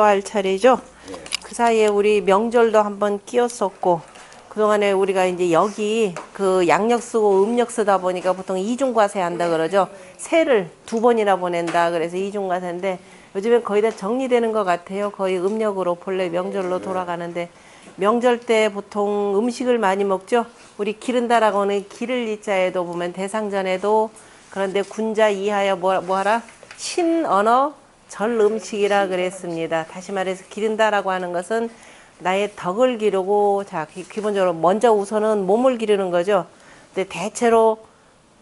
할 차례죠. 그 사이에 우리 명절도 한번 끼었었고, 그동안에 우리가 이제 여기 그 양력 쓰고 음력 쓰다 보니까 보통 이중과세 한다 그러죠. 세를 두 번이나 보낸다 그래서 이중과세인데 요즘엔 거의 다 정리되는 것 같아요. 거의 음력으로 본래 명절로 돌아가는데, 명절 때 보통 음식을 많이 먹죠. 우리 기른다라고 하는 기를 이자에도 보면 대상전에도, 그런데 군자 이하여 뭐하라? 신언어 절 음식이라 그랬습니다. 다시 말해서 기른다라고 하는 것은 나의 덕을 기르고, 자, 기본적으로 먼저 우선은 몸을 기르는 거죠. 근데 대체로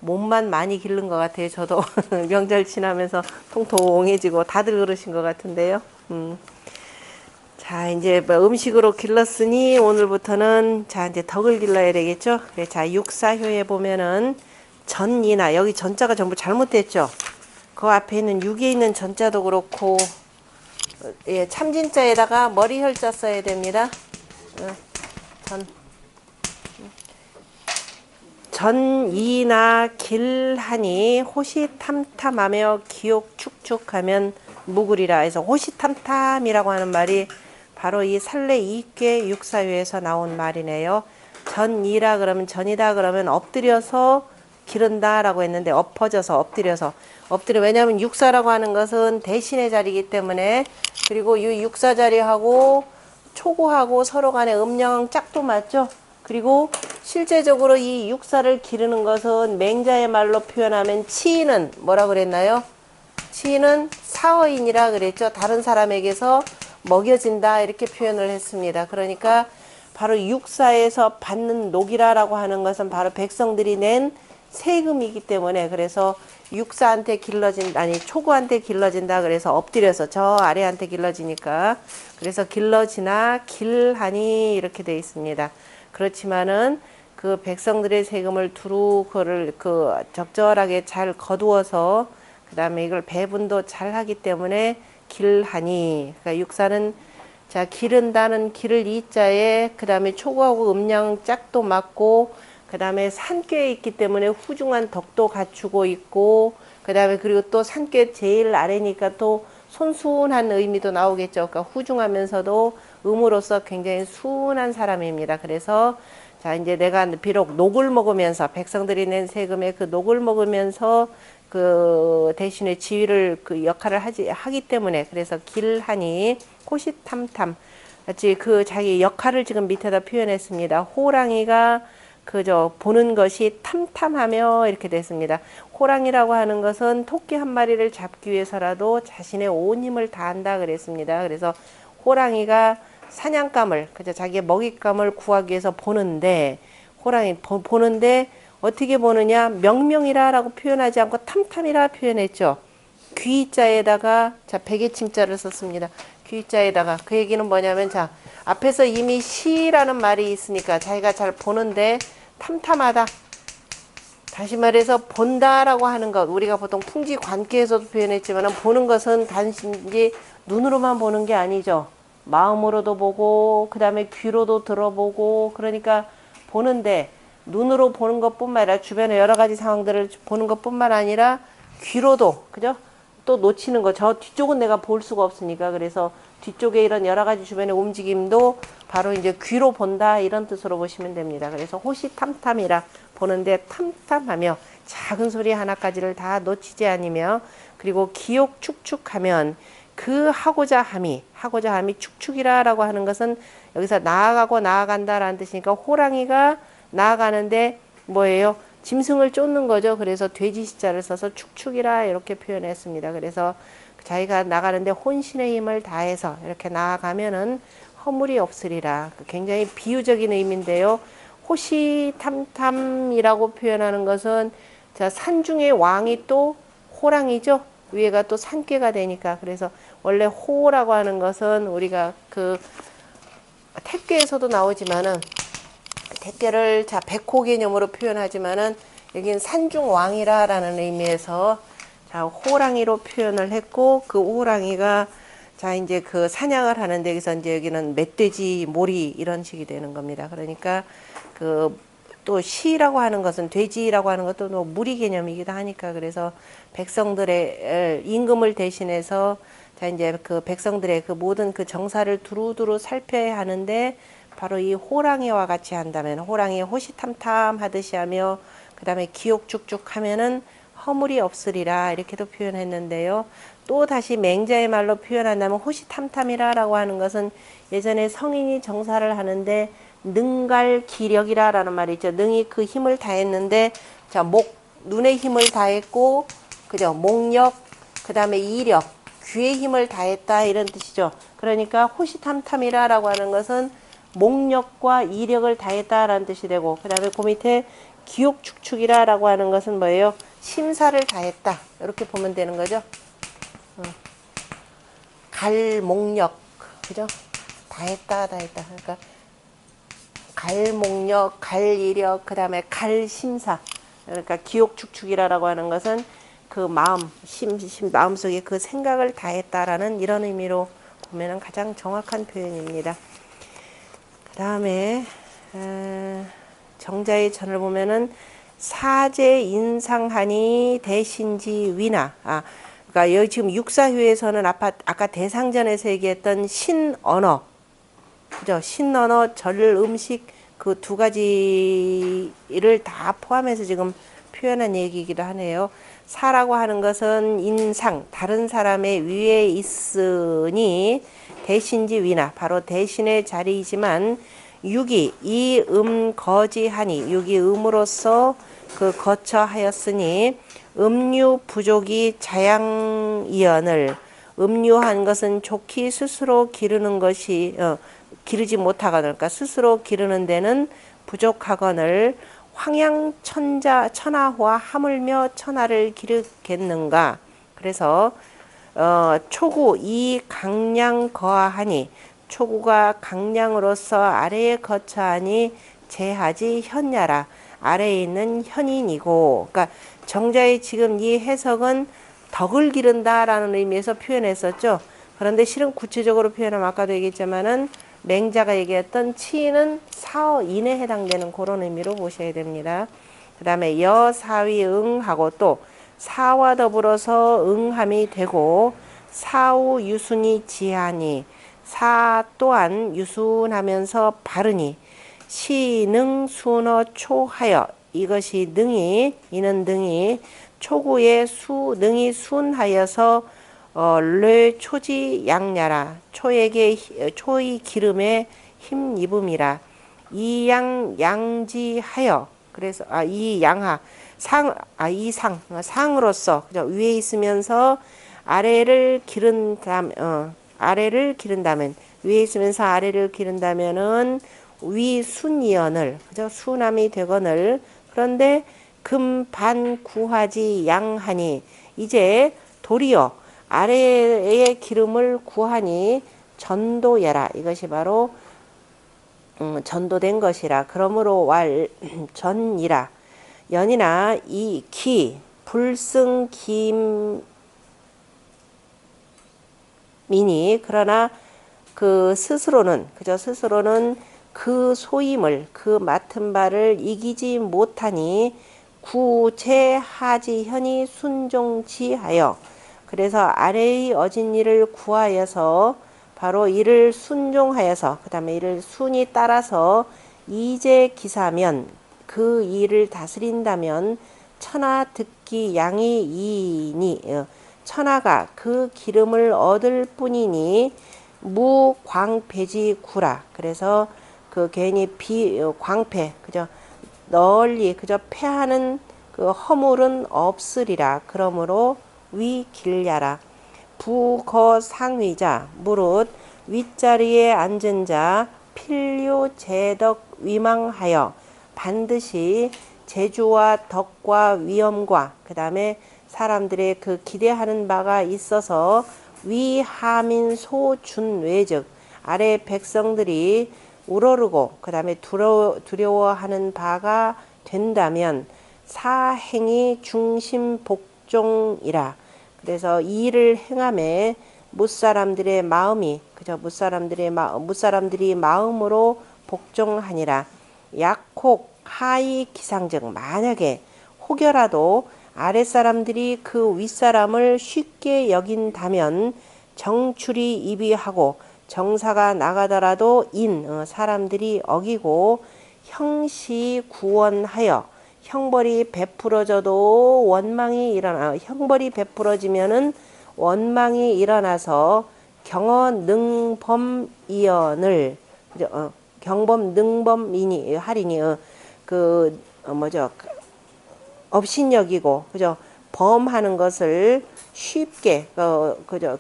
몸만 많이 기른 것 같아요. 저도 명절 지나면서 통통해지고 다들 그러신 것 같은데요. 자, 이제 뭐 음식으로 길렀으니 오늘부터는 자, 이제 덕을 길러야 되겠죠. 자, 육사효에 보면은 전이나, 여기 전자가 전부 잘못됐죠. 그 앞에 있는 6에 있는 전자도 그렇고, 예, 참진자에다가 머리혈자 써야 됩니다. 전이나 길하니 호시탐탐하며 기옥축축하면 무구리라 해서, 호시탐탐이라고 하는 말이 바로 이 살레 이괴 육사유에서 나온 말이네요. 전이라 그러면, 전이다 그러면 엎드려서 기른다라고 했는데, 엎어져서 엎드려. 왜냐하면 육사라고 하는 것은 대신의 자리이기 때문에. 그리고 이 육사 자리하고 초구하고 서로 간에 음양 짝도 맞죠. 그리고 실제적으로 이 육사를 기르는 것은 맹자의 말로 표현하면 치인은 뭐라 그랬나요? 치인은 사어인이라 그랬죠. 다른 사람에게서 먹여진다 이렇게 표현을 했습니다. 그러니까 바로 육사에서 받는 녹이라라고 하는 것은 바로 백성들이 낸 세금이기 때문에, 그래서 육사한테 길러진, 아니 초구한테 길러진다 그래서 엎드려서 저 아래한테 길러지니까, 그래서 길러지나 길하니 이렇게 되어 있습니다. 그렇지만은 그 백성들의 세금을 두루 그를 그 적절하게 잘 거두어서 그 다음에 이걸 배분도 잘 하기 때문에 길하니, 그러니까 육사는 자, 기른다는 기를 이자에 그 다음에 초구하고 음양 짝도 맞고, 그 다음에 산꾀에 있기 때문에 후중한 덕도 갖추고 있고, 그 다음에 그리고 또 산꾀 제일 아래니까 또 손순한 의미도 나오겠죠. 그러니까 후중하면서도 음으로서 굉장히 순한 사람입니다. 그래서 자, 이제 내가 비록 녹을 먹으면서, 백성들이 낸 세금에 그 녹을 먹으면서 그 대신에 지위를 그 역할을 하기 때문에, 그래서 길하니 호시탐탐, 같이 그 자기 역할을 지금 밑에다 표현했습니다. 호랑이가 그저 보는 것이 탐탐하며 이렇게 됐습니다. 호랑이라고 하는 것은 토끼 한 마리를 잡기 위해서라도 자신의 온 힘을 다한다 그랬습니다. 그래서 호랑이가 사냥감을, 그저 자기의 먹잇감을 구하기 위해서 보는데, 호랑이 보는데 어떻게 보느냐? 명명이라라고 표현하지 않고 탐탐이라 표현했죠. 귀자에다가 자, 백의침자를 썼습니다. 귀자에다가, 그 얘기는 뭐냐면, 자, 앞에서 이미 시라는 말이 있으니까 자기가 잘 보는데 탐탐하다. 다시 말해서 본다라고 하는 것, 우리가 보통 풍지관계에서도 표현했지만, 보는 것은 단지 눈으로만 보는 게 아니죠. 마음으로도 보고, 그 다음에 귀로도 들어보고, 그러니까 보는데 눈으로 보는 것뿐만 아니라 주변의 여러 가지 상황들을 보는 것뿐만 아니라 귀로도, 그죠? 또 놓치는 거, 저 뒤쪽은 내가 볼 수가 없으니까, 그래서 뒤쪽에 이런 여러 가지 주변의 움직임도 바로 이제 귀로 본다 이런 뜻으로 보시면 됩니다. 그래서 호시탐탐이라, 보는데 탐탐하며 작은 소리 하나까지를 다 놓치지 않으며, 그리고 기옥축축하면 그 하고자 함이 축축이라라고 하는 것은 여기서 나아가고 나아간다라는 뜻이니까, 호랑이가 나아가는데 뭐예요? 짐승을 쫓는 거죠. 그래서 돼지 시자를 써서 축축이라 이렇게 표현했습니다. 그래서 자기가 나가는데 혼신의 힘을 다해서 이렇게 나아가면은 허물이 없으리라. 굉장히 비유적인 의미인데요. 호시탐탐이라고 표현하는 것은, 자, 산중의 왕이 또 호랑이죠. 위에가 또 산꾀가 되니까. 그래서 원래 호라고 하는 것은 우리가 그 택괴에서도 나오지만은, 택괴를 자, 백호 개념으로 표현하지만은 여기는 산중왕이라라는 의미에서 자, 호랑이로 표현을 했고, 그 호랑이가 자, 이제 그 사냥을 하는데, 여기서 이제 여기는 멧돼지, 모리 이런 식이 되는 겁니다. 그러니까 그 또 시라고 하는 것은, 돼지라고 하는 것도 뭐 무리 개념이기도 하니까, 그래서 백성들의 임금을 대신해서 자, 이제 그 백성들의 그 모든 그 정사를 두루두루 살펴야 하는데 바로 이 호랑이와 같이 한다면 호랑이 호시탐탐 하듯이 하며 그 다음에 기옥죽죽 하면은 허물이 없으리라 이렇게도 표현했는데요. 또 다시 맹자의 말로 표현한다면 호시탐탐이라라고 하는 것은 예전에 성인이 정사를 하는데 능갈 기력이라라는 말이 있죠. 능이 그 힘을 다했는데 자, 눈의 힘을 다했고 그죠? 목력 그 다음에 이력 귀의 힘을 다했다 이런 뜻이죠. 그러니까 호시탐탐이라라고 하는 것은 목력과 이력을 다했다라는 뜻이 되고 그 다음에 그 밑에 기옥축축이라라고 하는 것은 뭐예요? 심사를 다했다 이렇게 보면 되는 거죠. 갈목력 그죠? 다했다 그러니까 갈목력 갈이력 그 다음에 갈심사 그러니까 기옥축축이라고 하는 것은 그 마음속에 그 생각을 다했다라는 이런 의미로 보면은 가장 정확한 표현입니다. 그 다음에 정자의 전을 보면은 사제 인상하니 대신지 위나 그러니까 여기 지금 육사휴에서는 아까 대상전에서 얘기했던 신언어 그죠? 신언어 절 음식 그 두 가지를 다 포함해서 지금 표현한 얘기이기도 하네요. 사라고 하는 것은 인상, 다른 사람의 위에 있으니 대신지 위나 바로 대신의 자리이지만 육이 이 거지하니 육이 음으로써 그 거처하였으니 음유 부족이 자양이언을 음유한 것은 좋기 스스로 기르는 것이 기르지 못하거늘 그러니까 스스로 기르는 데는 부족하거늘 황양천하와 하물며 천하를 기르겠는가. 그래서 초구 이 강량 거하하니 초구가 강량으로서 아래에 거처하니 제하지 현야라. 아래에 있는 현인이고 그러니까 정자의 지금 이 해석은 덕을 기른다라는 의미에서 표현했었죠. 그런데 실은 구체적으로 표현하면 아까도 얘기했지만은 맹자가 얘기했던 치는 사어인에 해당되는 그런 의미로 보셔야 됩니다. 그 다음에 여사위 응하고 또 사와 더불어서 응함이 되고 사우 유순이 지하니 사 또한 유순하면서 바르니 시능 순어 초하여 이것이 이는 능이 초구의 능이 순하여서 뢰 초지 양야라 초에게 초의 기름에 힘입음이라 이양 양지하여 그래서 이 양하 상으로서 그죠? 위에 있으면서 아래를 기른다면 위에 있으면서 아래를 기른다면은 위순이언을 그죠? 순함이 되거늘 그런데 금반 구하지 양하니 이제 도리어 아래의 기름을 구하니 전도여라 이것이 바로 전도된 것이라 그러므로 전이라 연이나 이 기 불승 김민이 그러나 그 스스로는 그 소임을 그 맡은 바를 이기지 못하니 구제하지현이 순종지하여 그래서 아래의 어진 일을 구하여서 바로 이를 순종하여서 그 다음에 이를 순이 따라서 이제 기사면 그 일을 다스린다면 천하 듣기 양이 이이니 천하가 그 기름을 얻을 뿐이니 무광패지 구라 그래서 그 괜히 광패 그저 널리 그저 패하는 그 허물은 없으리라 그러므로 위 길야라 부거상위자 무릇 윗자리에 앉은 자 필요 제덕 위망하여 반드시 재주와 덕과 위엄과 그 다음에 사람들의 그 기대하는 바가 있어서 위하민 소준외즉 아래 백성들이 우러르고 그 다음에 두려워하는 바가 된다면 사행이 중심 복종이라 그래서 이 일을 행함에 무사람들의 마음이 그저 무사람들이 마음으로 복종하니라 약혹 하이 기상즉 만약에 혹여라도 아랫사람들이 그 윗사람을 쉽게 여긴다면 정출이 이비하고 정사가 나가더라도 사람들이 어기고 형시 구원하여 형벌이 베풀어져도 원망이 일어나 형벌이 베풀어지면은 원망이 일어나서 경어 능범이언을 경범 능범이니 하리니 뭐죠 업신여기고 그죠 범하는 것을 쉽게 그죠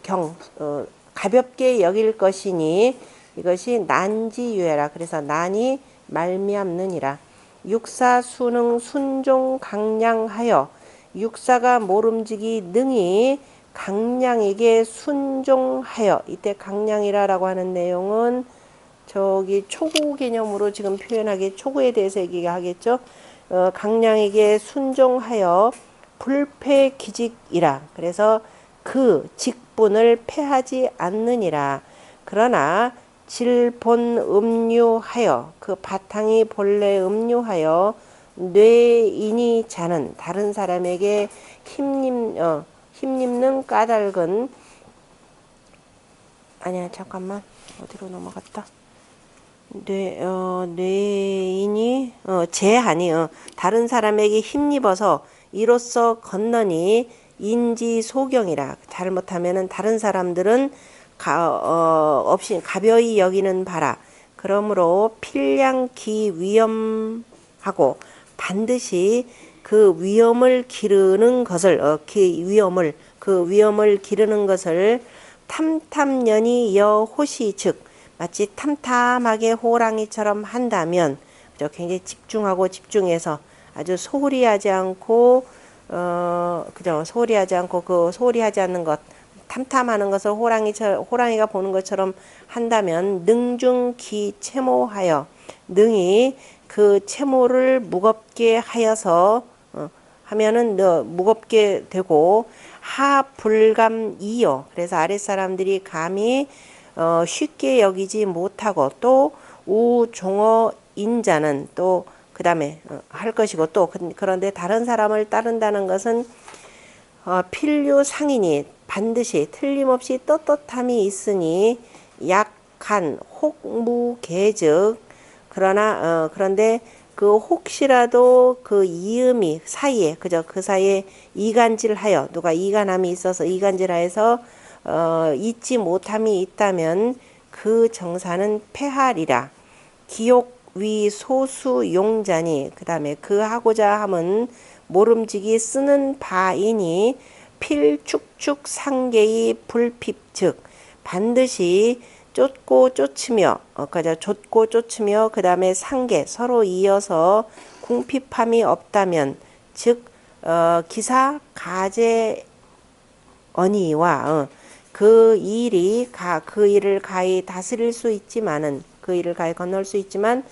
가볍게 여길 것이니 이것이 난지유해라. 그래서 난이 말미암느니라. 육사 수능 순종 강량하여 육사가 모름지기 능히 강량에게 순종하여 이때 강량이라라고 하는 내용은 저기 초구 개념으로 지금 표현하기 초구에 대해서 얘기하겠죠. 강량에게 순종하여 불패기직이라. 그래서 그 직분을 패하지 않느니라. 그러나 질본 음유하여 그 바탕이 본래 음유하여 뇌인이 자는 다른 사람에게 힘입는 까닭은 아니야 잠깐만 어디로 넘어갔다. 뇌인이 제하니 다른 사람에게 힘입어서 이로써 건너니 인지소경이라. 잘못하면은 다른 사람들은 없이 가벼이 여기는 바라. 그러므로 필량기 위험하고 반드시 그 위험을 기르는 것을 그 위험을 기르는 것을 탐탐년이 여호시 즉 마치 탐탐하게 호랑이처럼 한다면 굉장히 집중하고 집중해서 아주 소홀히 하지 않고 그죠 소홀히 하지 않고 그 소홀히 하지 않는 것 탐탐하는 것을 호랑이가 보는 것처럼 한다면 능중기 채모하여 능히 그 채모를 무겁게 하여서 하면은 무겁게 되고 하불감이요. 그래서 아랫사람들이 감히 쉽게 여기지 못하고 또 우종어 인자는 또 그 다음에 할 것이고 또 그런데 다른 사람을 따른다는 것은 필류 상인이 반드시 틀림없이 떳떳함이 있으니 약한 혹무계즉 그런데 그 혹시라도 그 이음이 사이에 그저 그 사이에 이간질하여 누가 이간함이 있어서 이간질하여서 잊지 못함이 있다면 그 정사는 패하리라. 기옥 위 소수 용자니 그 다음에 그 하고자 함은 모름지기 쓰는 바이니 필축축 상계의 불핍즉 반드시 쫓고 쫓으며 쫓고 쫓으며 그 다음에 상계 서로 이어서 궁핍함이 없다면 즉 기사 가제 언이와 그 일을 가히 다스릴 수 있지만은 그 일을 가히 건널 수 있지만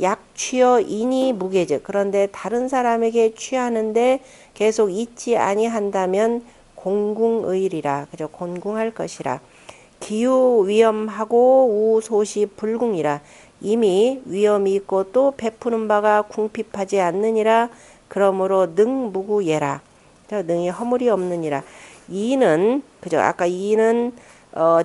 약취여 인이 무계즉 그런데 다른 사람에게 취하는데 계속 잊지 아니한다면 공궁의리라 그죠 곤궁할 것이라. 기후 위험하고 우소시 불궁이라 이미 위험이 있고 또 베푸는 바가 궁핍하지 않느니라. 그러므로 능무구예라 능이 허물이 없느니라. 이는 그죠 아까 이는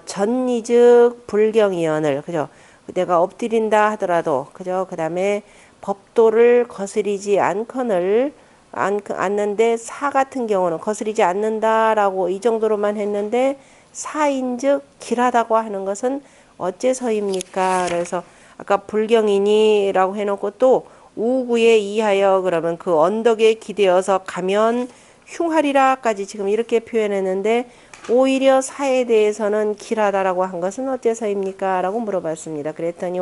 전이즉 불경이언을 그죠 내가 엎드린다 하더라도 그죠 그 다음에 법도를 거스리지 않는데 사 같은 경우는 거스리지 않는다라고 이 정도로만 했는데 사인즉 길하다고 하는 것은 어째서입니까? 그래서 아까 불경이니라고 해놓고 또 우구에 이하여 그러면 그 언덕에 기대어서 가면 흉하리라까지 지금 이렇게 표현했는데 오히려 사에 대해서는 길하다라고 한 것은 어째서입니까? 라고 물어봤습니다. 그랬더니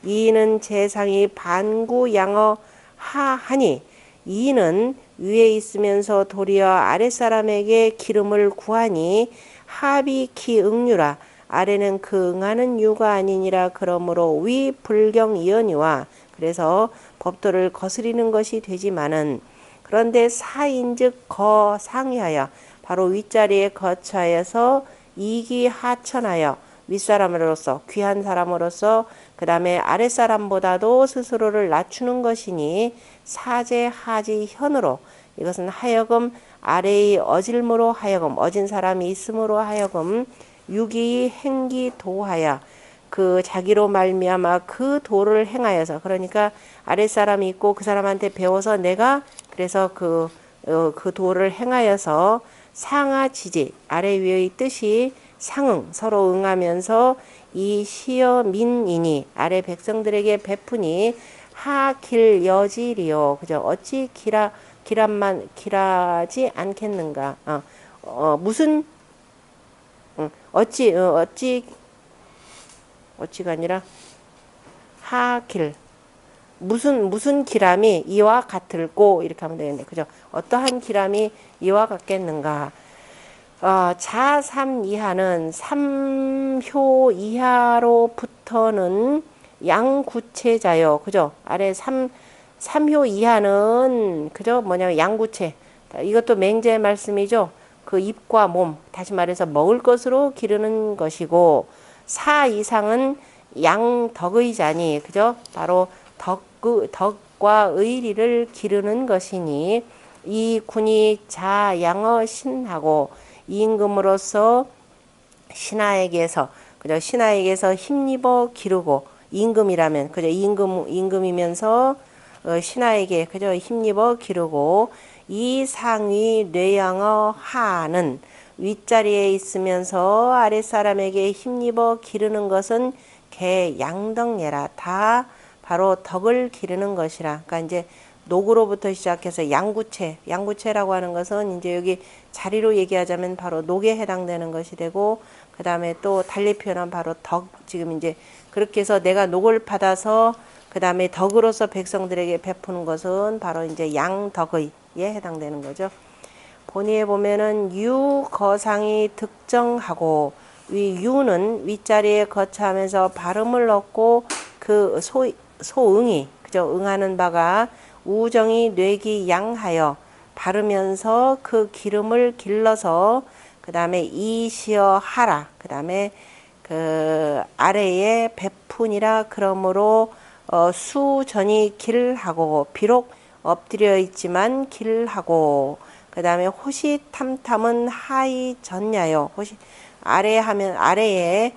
이는 재상이 반구양어 하하니 이는 위에 있으면서 도리어 아랫사람에게 기름을 구하니 합이키 응유라 아래는 그 응하는 유가 아니니라. 그러므로 위 불경이언이와 그래서 법도를 거스리는 것이 되지만은 그런데 사인즉 거상이하여 바로 윗자리에 거처하여서 이기하천하여 윗사람으로서 귀한 사람으로서 그 다음에 아랫사람보다도 스스로를 낮추는 것이니 사제하지 현으로 이것은 하여금 아래의 어질므로 하여금 어진 사람이 있음으로 하여금 유기 행기 도하여 그 자기로 말미암아 그 도를 행하여서 그러니까 아랫사람이 있고 그 사람한테 배워서 내가 그래서 그 도를 행하여서 상하지지 아래 위의 뜻이 상응 서로 응하면서 이 시어 민이니 아래 백성들에게 베푸니 하길 여지리요 그죠 어찌 길하지 않겠는가 무슨 어찌가 아니라 하길 무슨 기람이 이와 같을꼬 이렇게 하면 되겠네 그죠 어떠한 기람이 이와 같겠는가 자삼 이하는 삼효 이하로부터는 양구체자요 그죠 아래 삼효 이하는 그죠 뭐냐면 양구체 이것도 맹자의 말씀이죠 그 입과 몸 다시 말해서 먹을 것으로 기르는 것이고 사 이상은 양덕의 자니 그죠 바로 덕과 의리를 기르는 것이니 이 군이 자양어 신하고 임금으로서 신하에게서 그죠 신하에게서 힘입어 기르고 임금이라면 그죠 임금이면서 신하에게 그죠 힘입어 기르고 이 상위 뇌양어 하는 윗자리에 있으면서 아랫사람에게 힘입어 기르는 것은 개 양덕예라 다 바로 덕을 기르는 것이라 그러니까 이제 녹으로부터 시작해서 양구체라고 하는 것은 이제 여기 자리로 얘기하자면 바로 녹에 해당되는 것이 되고 그 다음에 또 달리 표현한 바로 덕 지금 이제 그렇게 해서 내가 녹을 받아서 그 다음에 덕으로서 백성들에게 베푸는 것은 바로 이제 양덕의에 해당되는 거죠. 본의에 보면은 유거상이 득정하고 유는 윗자리에 거처하면서 발음을 얻고 그 소응이 그죠 응하는 바가 우정이 뇌기 양하여 바르면서 그 기름을 길러서 그 다음에 이시어 하라 그 다음에 그 아래에 베푼이라 그러므로 수전이 길하고 비록 엎드려 있지만 길하고 그 다음에 호시탐탐은 하이 전야요 호시 아래 하면 아래에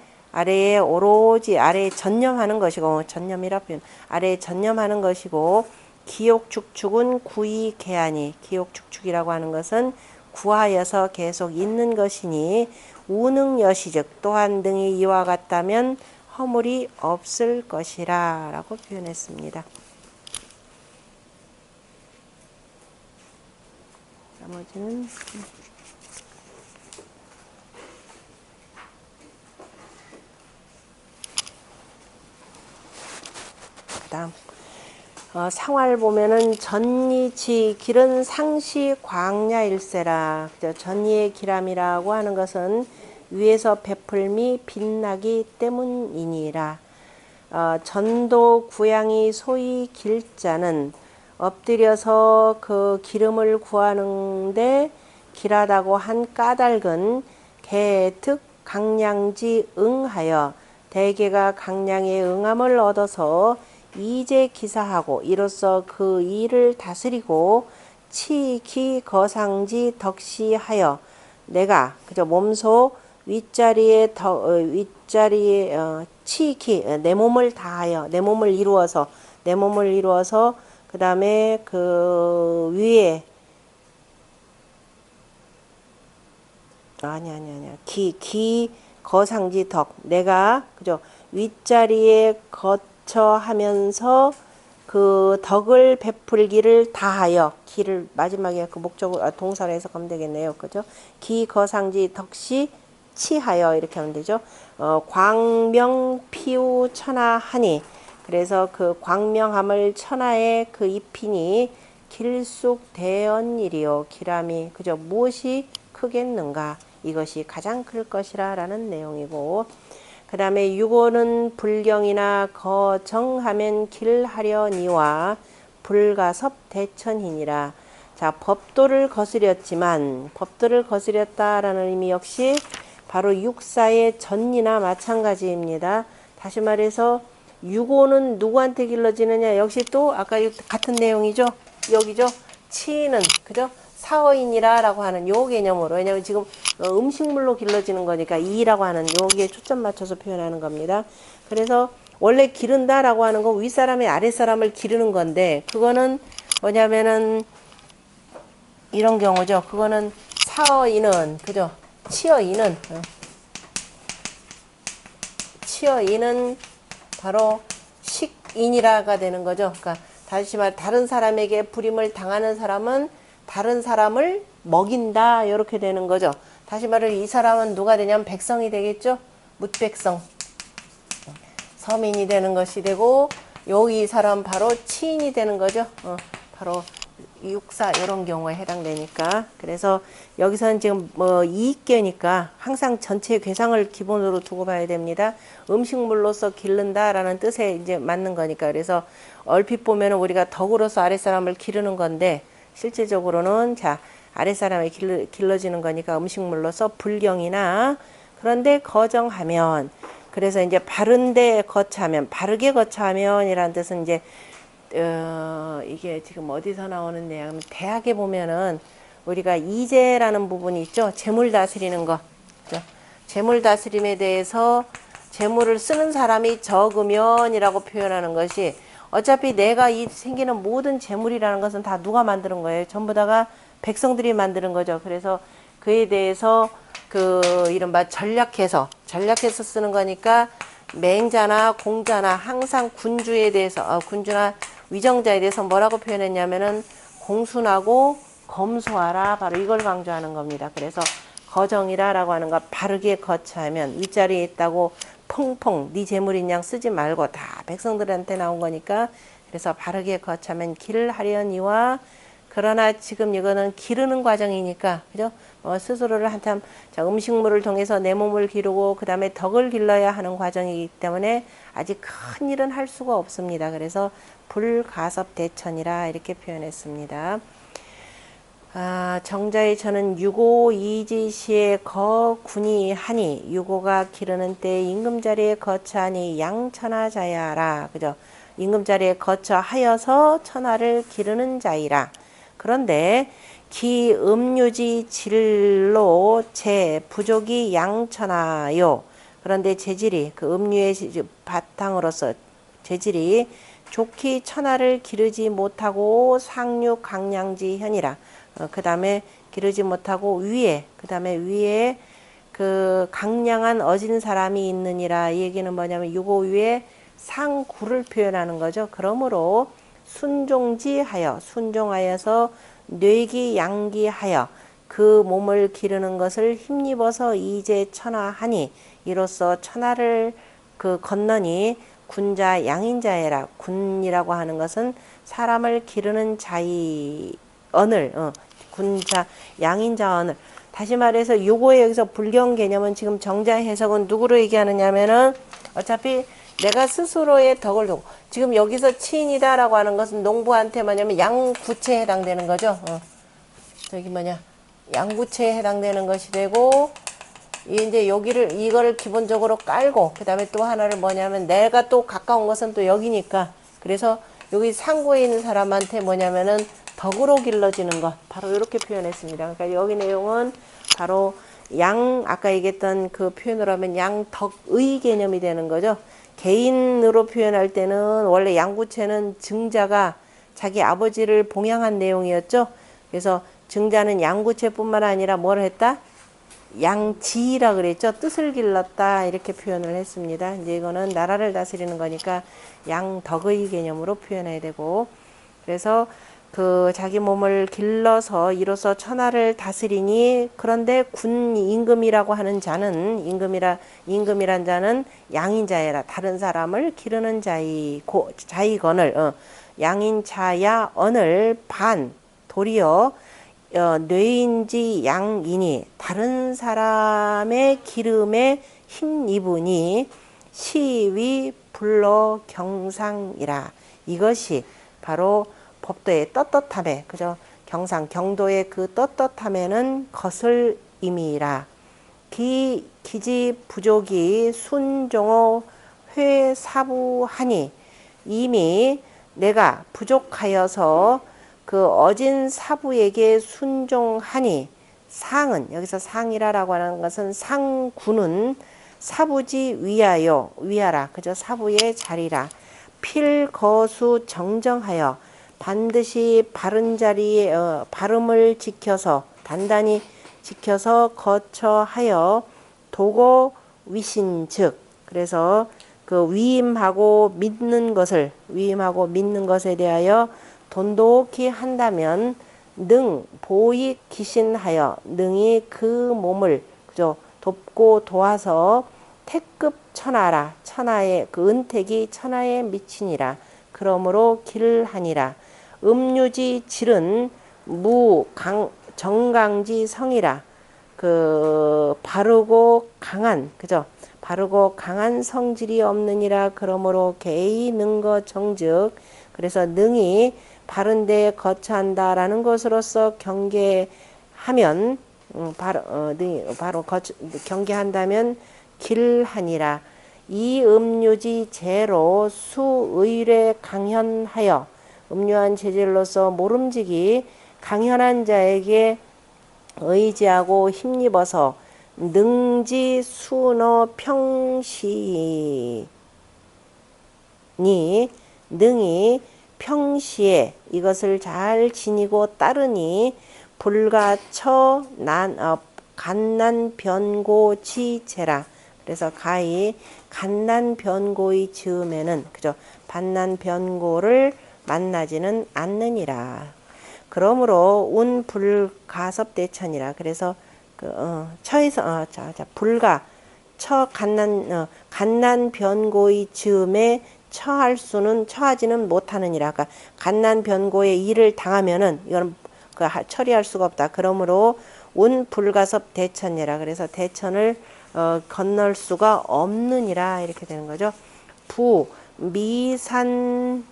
오로지 아래에 전념하는 것이고 전념이라 표현 아래에 전념하는 것이고 기욕축축은 구이 개하니 기욕축축이라고 하는 것은 구하여서 계속 있는 것이니 우능여시즉 또한 등이 이와 같다면 허물이 없을 것이라 라고 표현했습니다. 나머지는 그다음 상활 보면은 전이지 길은 상시 광야일세라. 전이의 기람이라고 하는 것은 위에서 베풀미 빛나기 때문이니라. 전도 구양이 소위 길자는 엎드려서 그 기름을 구하는데 길하다고 한 까닭은 개특 강량지 응하여 대개가 강량의 응함을 얻어서 이제 기사하고 이로써 그 일을 다스리고 치기 거상지 덕시하여 내가 그저 몸소 윗자리에 치기 내 몸을 다하여 내 몸을 이루어서 그 다음에 그 위에 기 거상지 덕 내가 그죠 윗자리에 거처하면서 그 덕을 베풀기를 다하여 기를 마지막에 그 목적을 동사로 해석하면 되겠네요. 그죠? 기 거상지 덕시 치하여 이렇게 하면 되죠. 광명 피우 천하하니 그래서 그 광명함을 천하에 그 입히니 길쑥 대언일이요 기람이 그죠 무엇이 크겠는가 이것이 가장 클 것이라 라는 내용이고 그 다음에 유고는 불경이나 거정하면 길하려니와 불가섭 대천이니라. 자, 법도를 거스렸다라는 의미 역시 바로 육사의 전이나 마찬가지입니다. 다시 말해서 유고는 누구한테 길러지느냐 역시 또 아까 같은 내용이죠. 여기죠. 치는 그죠? 사어인이라라고 하는 요 개념으로, 왜냐면 지금 음식물로 길러지는 거니까 이라고 하는 여기에 초점 맞춰서 표현하는 겁니다. 그래서 원래 기른다라고 하는 건 윗사람이 아랫사람을 기르는 건데, 그거는 뭐냐면은 이런 경우죠. 그거는 사어인은, 그죠? 치어인은 바로 식인이라가 되는 거죠. 그러니까 다시 말, 다른 사람에게 불임을 당하는 사람은 다른 사람을 먹인다, 이렇게 되는 거죠. 다시 말해 이 사람은 누가 되냐면 백성이 되겠죠. 뭇백성, 서민이 되는 것이 되고, 여기 이 사람 바로 치인이 되는 거죠. 바로 육사 이런 경우에 해당되니까. 그래서 여기서는 지금 뭐 이익계니까 항상 전체 괴상을 기본으로 두고 봐야 됩니다. 음식물로서 기른다라는 뜻에 이제 맞는 거니까. 그래서 얼핏 보면 우리가 덕으로서 아랫사람을 기르는 건데, 실제적으로는 자, 아랫사람이 길러지는 거니까 음식물로서 불경이나, 그런데 거정하면, 그래서 이제 바른데 거처하면, 바르게 거처하면이라는 뜻은 이제 이게 지금 어디서 나오는 내용? 대학에 보면은 우리가 이재라는 부분이 있죠. 재물 다스리는 거. 그죠? 재물 다스림에 대해서 재물을 쓰는 사람이 적으면이라고 표현하는 것이, 어차피 내가 이 생기는 모든 재물이라는 것은 다 누가 만드는 거예요? 전부 다가 백성들이 만드는 거죠. 그래서 그에 대해서 그 이른바 전략해서 쓰는 거니까, 맹자나 공자나 항상 군주에 대해서 군주나 위정자에 대해서 뭐라고 표현했냐면은 공순하고 검소하라, 바로 이걸 강조하는 겁니다. 그래서 거정이라라고 하는 거, 바르게 거처하면, 윗자리에 있다고 펑펑 네 재물인 양 쓰지 말고, 다 백성들한테 나온 거니까. 그래서 바르게 거처하면 길하려니와, 그러나 지금 이거는 기르는 과정이니까, 그죠? 스스로를 한참, 자, 음식물을 통해서 내 몸을 기르고 그 다음에 덕을 길러야 하는 과정이기 때문에 아직 큰 일은 할 수가 없습니다. 그래서 불가섭대천이라 이렇게 표현했습니다. 정자의 천은 유고 이지시에 거군이 하니, 유고가 기르는 때 임금자리에 거처하니 양천하자야라. 그죠? 임금자리에 거처하여서 천하를 기르는 자이라. 그런데 기 음유지 질로 제 부족이 양천하요. 그런데 재질이, 그 음유의 바탕으로서 재질이 좋기 천하를 기르지 못하고 상류 강량지 현이라. 그 다음에 기르지 못하고 그 다음에 위에 그 강량한 어진 사람이 있느니라. 이 얘기는 뭐냐면 유고 위에 상구를 표현하는 거죠. 그러므로 순종하여서 뇌기 양기하여 그 몸을 기르는 것을 힘입어서 이제 천하하니, 이로써 천하를 그 건너니 군자 양인자애라. 군이라고 하는 것은 사람을 기르는 자이언을, 군자 양인자언을. 다시 말해서 요거에 여기서 불경 개념은 지금 정자 해석은 누구로 얘기하느냐면은, 어차피 내가 스스로의 덕을 두고, 지금 여기서 치인이다라고 하는 것은 농부한테 뭐냐면 양구체에 해당되는 거죠. 저기 양구체에 해당되는 것이 되고, 이제 이거를 기본적으로 깔고, 그 다음에 또 하나를 뭐냐면 내가 또 가까운 것은 또 여기니까, 그래서 여기 상구에 있는 사람한테 뭐냐면은 덕으로 길러지는 것, 바로 이렇게 표현했습니다. 그러니까 여기 내용은 바로 아까 얘기했던 그 표현으로 하면 양덕의 개념이 되는 거죠. 개인으로 표현할 때는 원래 양구체는 증자가 자기 아버지를 봉양한 내용이었죠. 그래서 증자는 양구체뿐만 아니라 뭘 했다? 양지라 그랬죠. 뜻을 길렀다, 이렇게 표현을 했습니다. 이제 이거는 나라를 다스리는 거니까 양덕의 개념으로 표현해야 되고, 그래서 그 자기 몸을 길러서 이로써 천하를 다스리니, 그런데 군 임금이라고 하는 자는, 임금이란 자는 양인자애라. 다른 사람을 기르는 자이건을, 양인자야 언을 도리어 뇌인지 양이니, 다른 사람의 기름에 힘입으니 시위 불러 경상이라. 이것이 바로 법도의 떳떳함에, 그죠? 경도의 그 떳떳함에는 것을 임이라. 기지 부족이 순종호 회사부하니, 이미 내가 부족하여서 그 어진 사부에게 순종하니 상은 여기서 상이라라고 하는 것은 상구는 사부지 위하라 그죠? 사부의 자리라 필거수 정정하여 반드시 바른 자리에 발음을 지켜서 단단히 지켜서 거처하여 도고 위신즉 그래서 그 위임하고 믿는 것에 대하여 돈독히 한다면 능 보이 기신하여 능히 그 몸을 그죠 돕고 도와서 태급 천하라 천하의 그 은택이 천하에 미치니라 그러므로 길하니라 음유지 질은 정강지 성이라 그 바르고 강한 그죠 바르고 강한 성질이 없느니라 그러므로 개의 능거 정즉 그래서 능히 바른데 거처한다라는 것으로서 경계하면 바로 경계한다면 길하니라 이 음유지 제로 수의례 강현하여 음유한 재질로서 모름지기 강현한 자에게 의지하고 힘입어서 능지 수너 평시니 능히 평시에 이것을 잘 지니고 따르니 불가처 갓난 변고치 제라 그래서 가히 갓난 변고의 즈음에는 그죠 반난 변고를 만나지는 않느니라 그러므로 운 불가섭대천이라 그래서 처에서 불가 처 갓난 변고의 즈음에 처하지는 못하느니라. 그러니까 갓난 변고의 일을 당하면은 이건 처리할 수가 없다. 그러므로 운 불가섭 대천이라. 그래서 대천을 건널 수가 없느니라 이렇게 되는 거죠. 부 미산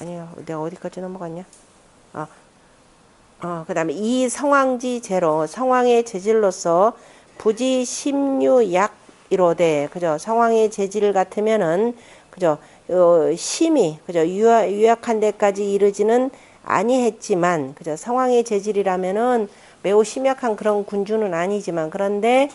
아니요 내가 어디까지 넘어갔냐? 그 다음에 이 성황지 제로 성황의 재질로서 부지 심유약 이로되 그죠 성황의 재질 같으면은 그죠 심히 그죠 유약한 데까지 이르지는 아니했지만 그죠 성황의 재질이라면은 매우 심약한 그런 군주는 아니지만 그런데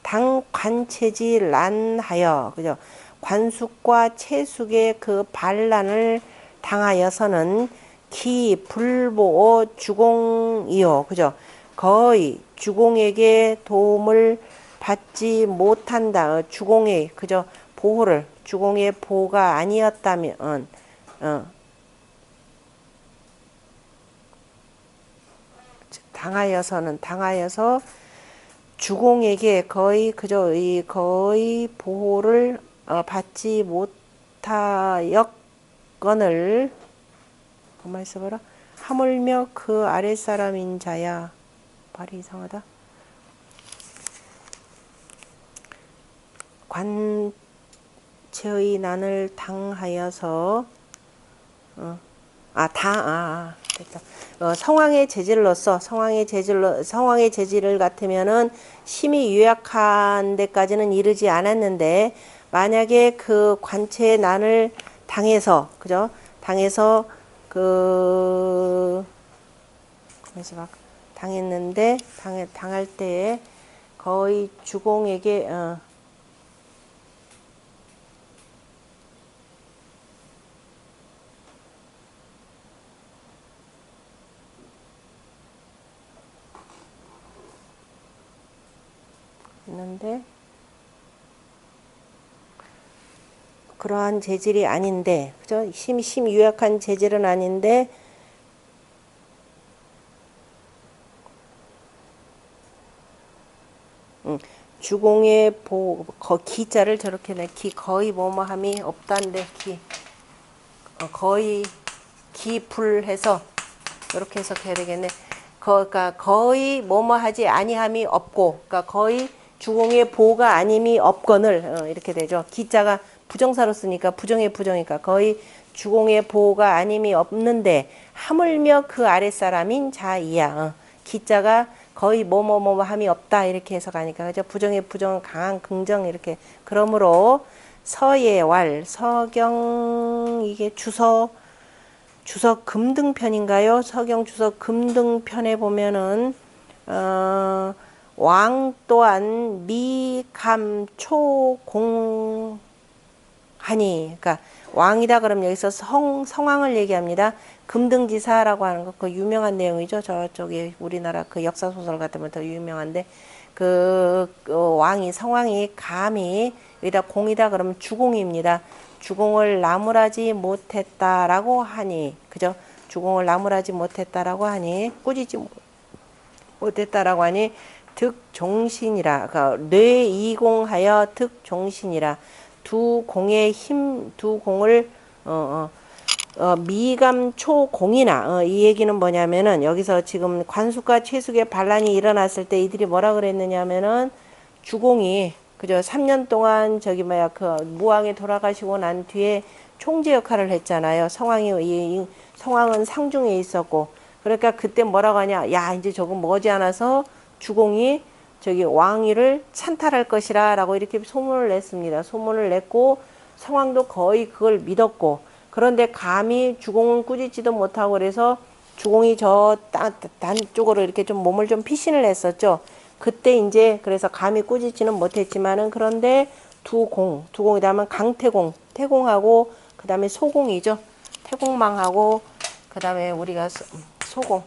당 관체지 란하여 그죠 관숙과 채숙의 그 반란을 당하여서는 기 불보호 주공이요 그죠 거의 주공에게 도움을 받지 못한다. 주공의 그저 보호를 주공의 보호가 아니었다면 당하여서 주공에게 거의 그저 이 거의 보호를 받지 못하였건을 그만 써봐라 하물며 그 아랫사람인 자야 발이 이상하다. 관체의 난을 당하여서 됐다. 성황의 재질을 같으면은 심히 유약한 데까지는 이르지 않았는데 만약에 그 관체의 난을 당해서 당했는데 당할 때에 거의 주공에게 있는데 그러한 재질이 아닌데 그죠? 심히 유약한 재질은 아닌데 주공의 기자를 저렇게 내 거의 뭐뭐함이 없다는데 거의 기풀해서 이렇게 해석해야 되겠네. 그러니까 거의 뭐뭐하지 아니함이 없고 그러니까 거의 주공의 보가 아님이 없건을 이렇게 되죠. 기자가 부정사로 쓰니까 부정이니까 거의 주공의 보가 아님이 없는데 하물며 그 아랫사람인 자이야. 기자가 거의 뭐뭐뭐함이 없다 이렇게 해석하니까 그죠. 부정의 부정은 강한 긍정 이렇게 그러므로 서예왈 서경 이게 주서 주석 금등편인가요? 서경 주석 금등편에 보면은 왕 또한 미감초공하니, 그러니까 왕이다 그러면 여기서 성왕을 얘기합니다. 금등지사라고 하는 거, 그 유명한 내용이죠. 저쪽에 우리나라 그 역사 소설 같으면 더 유명한데, 왕이, 성왕이 감히 여기다 공이다 그러면 주공입니다. 주공을 나무라지 못했다라고 하니, 그죠? 주공을 나무라지 못했다라고 하니, 꾸짖지 못했다라고 하니, 득종신이라, 그러니까 뇌이공하여 득종신이라, 두 공의 힘, 두 공을 미감초공이나, 이 얘기는 뭐냐면은 여기서 지금 관숙과 최숙의 반란이 일어났을 때 이들이 뭐라 그랬느냐면은 주공이 그저 3년 동안 저기 뭐야 그 무왕이 돌아가시고 난 뒤에 총재 역할을 했잖아요. 성왕은 상중에 있었고, 그러니까 그때 뭐라고 하냐, 야 이제 저거 머지않아서 주공이 저기 왕위를 찬탈할 것이라 라고 이렇게 소문을 냈습니다. 소문을 냈고 성왕도 거의 그걸 믿었고, 그런데 감히 주공은 꾸짖지도 못하고 그래서 주공이 저 딴 쪽으로 이렇게 좀 몸을 좀 피신을 했었죠. 그때 이제 그래서 감히 꾸짖지는 못했지만은, 그런데 두공이다 하면 강태공, 태공하고 그 다음에 소공이죠. 태공망하고 그 다음에 우리가 소공,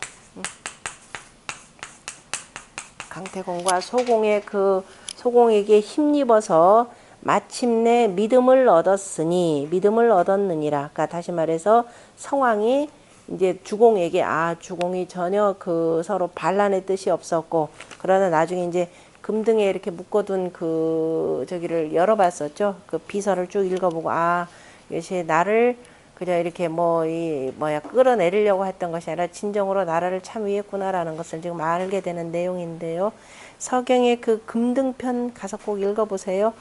강태공과 소공의 그 소공에게 힘입어서 마침내 믿음을 얻었느니라. 그러니까 다시 말해서 성왕이 이제 주공에게, 주공이 전혀 그 서로 반란의 뜻이 없었고, 그러나 나중에 이제 금등에 이렇게 묶어둔 그 저기를 열어봤었죠. 그 비서를 쭉 읽어보고, 이것이 나를 그저 이렇게 끌어내리려고 했던 것이 아니라 진정으로 나라를 참 위했구나라는 것을 지금 알게 되는 내용인데요. 서경의 그 금등편 가서 꼭 읽어보세요.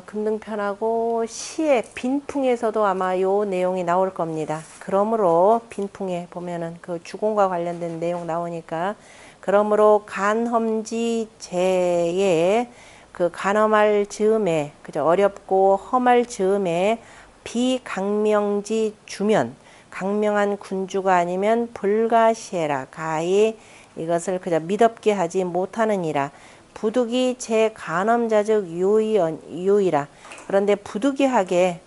금등편하고 시의 빈풍에서도 아마 요 내용이 나올 겁니다. 그러므로 빈풍에 보면은 그 주공과 관련된 내용 나오니까, 그러므로 간험지 제에 그 간험할 즈음에, 그죠, 어렵고 험할 즈음에 비강명지 주면, 강명한 군주가 아니면 불가시해라, 가히 이것을 그저 미덥게 하지 못하느니라. 부득이 제 간엄자적 요이라. 그런데 부득이하게,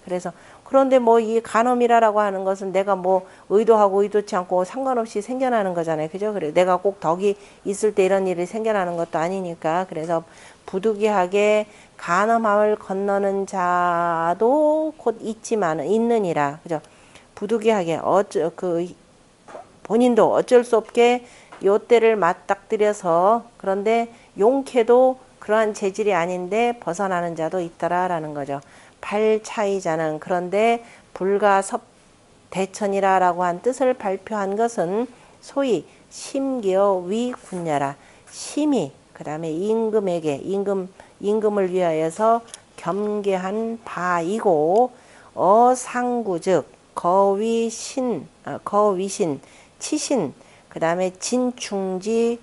그런데 뭐 이 간엄이라고 하는 것은 내가 뭐 의도하고 의도치 않고 상관없이 생겨나는 거잖아요. 그죠? 그래 내가 꼭 덕이 있을 때 이런 일이 생겨나는 것도 아니니까, 그래서 부득이하게 간엄함을 건너는 자도 곧 있느니라. 그죠? 부득이하게 본인도 어쩔 수 없게 요 때를 맞닥뜨려서, 그런데 용케도 그러한 재질이 아닌데 벗어나는 자도 있더라라는 거죠. 발차이자는, 그런데 불가섭대천이라라고 한 뜻을 발표한 것은 소위 심기어 위군야라, 심히 그 다음에 임금을 위하여서 겸계한 바이고, 어상구즉 거위신, 치신, 그 다음에 진충지,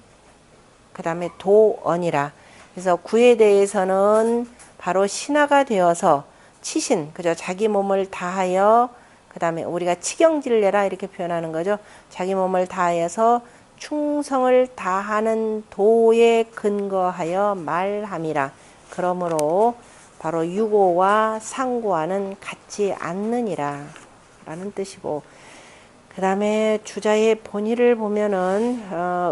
그 다음에 도언이라. 그래서 구에 대해서는 바로 신하가 되어서 치신, 그죠? 자기 몸을 다하여, 그 다음에 우리가 치경질내라 이렇게 표현하는 거죠. 자기 몸을 다하여서 충성을 다하는 도에 근거하여 말함이라. 그러므로 바로 유고와 상고와는 같지 않느니라 라는 뜻이고, 그 다음에 주자의 본의를 보면은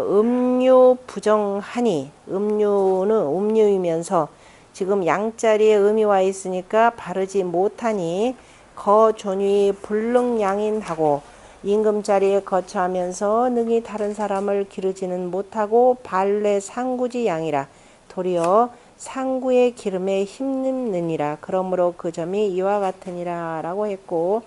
음료 부정하니, 음료는 음료이면서 지금 양자리에 음이 와 있으니까 바르지 못하니, 거존위 불능양인하고 임금자리에 거처하면서 능히 다른 사람을 기르지는 못하고 발레 상구지 양이라. 도리어 상구의 기름에 힘입느니라. 그러므로 그 점이 이와 같으니라 라고 했고,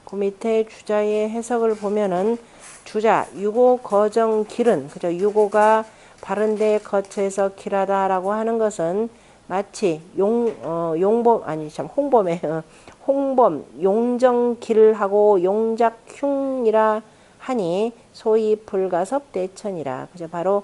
그 밑에 주자의 해석을 보면은 주자 유고 거정 길은, 그죠? 유고가 바른데 거처에서 길하다라고 하는 것은 마치 홍범 용정길하고 용작흉이라 하니 소위 불가섭대천이라. 그죠? 바로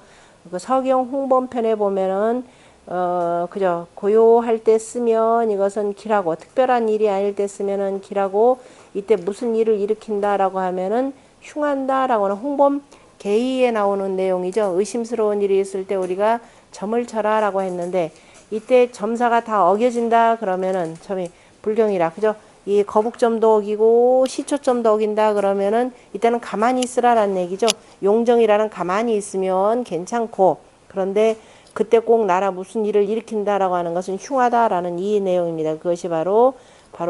그 서경 홍범편에 보면은 그죠. 고요할 때 쓰면 이것은 길하고, 특별한 일이 아닐 때 쓰면은 길하고, 이때 무슨 일을 일으킨다라고 하면은 흉한다라고는 홍범 계의에 나오는 내용이죠. 의심스러운 일이 있을 때 우리가 점을 쳐라라고 했는데, 이때 점사가 다 어겨진다 그러면은 점이 불경이라, 그죠. 이 거북점도 어기고 시초점도 어긴다 그러면은 이때는 가만히 있으라라는 얘기죠. 용정이라는 가만히 있으면 괜찮고, 그런데 그때 꼭 나라 무슨 일을 일으킨다라고 하는 것은 흉하다라는 이 내용입니다. 그것이 바로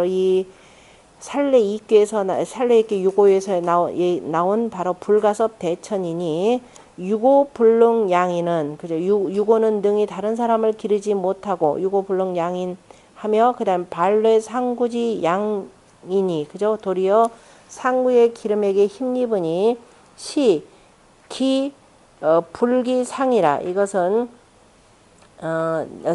이 살레이께 유고에서 나온 바로 불가섭 대천이니, 유고불능양인은, 그죠. 유고는 능히 다른 사람을 기르지 못하고 유고불능양인 하며, 그 다음 발뇌 상구지 양이니, 그죠. 도리어 상구의 기름에게 힘입으니 불기상이라. 이것은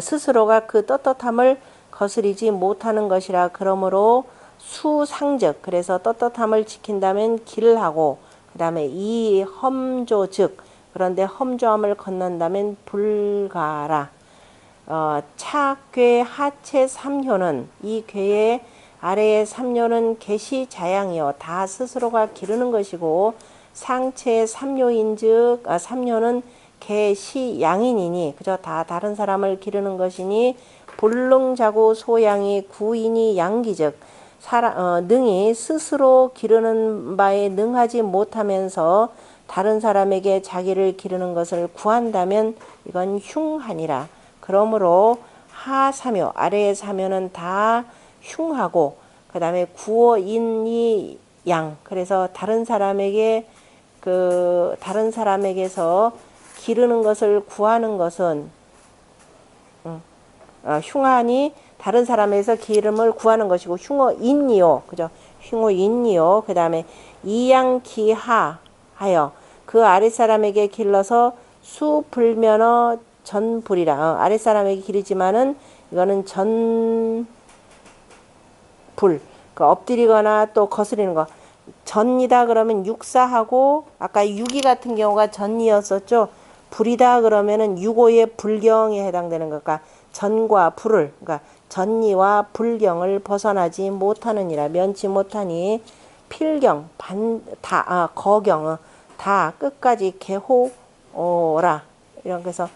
스스로가 그 떳떳함을 거스리지 못하는 것이라. 그러므로 수상즉, 그래서 떳떳함을 지킨다면 길하고, 그 다음에 이 험조즉, 그런데 험조함을 건넌다면 불가라. 차괴 하체 삼효는, 이 괴의 아래의 삼효는 개시 자양이요, 다 스스로가 기르는 것이고, 상체 삼효인즉, 삼효는 개시 양인이니, 그저 다 다른 사람을 기르는 것이니, 불능자고 소양이 구인이 양기즉, 능히 스스로 기르는 바에 능하지 못하면서 다른 사람에게 자기를 기르는 것을 구한다면 이건 흉하니라. 그러므로 하사묘, 아래의 사묘는 다 흉하고, 그 다음에 구어인이 양, 그래서 다른 사람에게서 기르는 것을 구하는 것은 흉하니 다른 사람에서 기름을 구하는 것이고, 흉어인이요, 그죠. 흉어인이요. 그 다음에 이양기하 하여 그 아랫사람에게 길러서 수불면허 전불이라. 아랫사람에게 기르지만은 이거는 전불, 그 엎드리거나 또 거스리는 거. 전이다 그러면 육사하고, 아까 유기 같은 경우가 전이었었죠. 불이다 그러면은 유고의 불경에 해당되는 것과, 전과 불을, 그러니까 전이와 불경을 벗어나지 못하느니라. 면치 못하니 필경 거경 다 끝까지 개호라. 이런, 그래서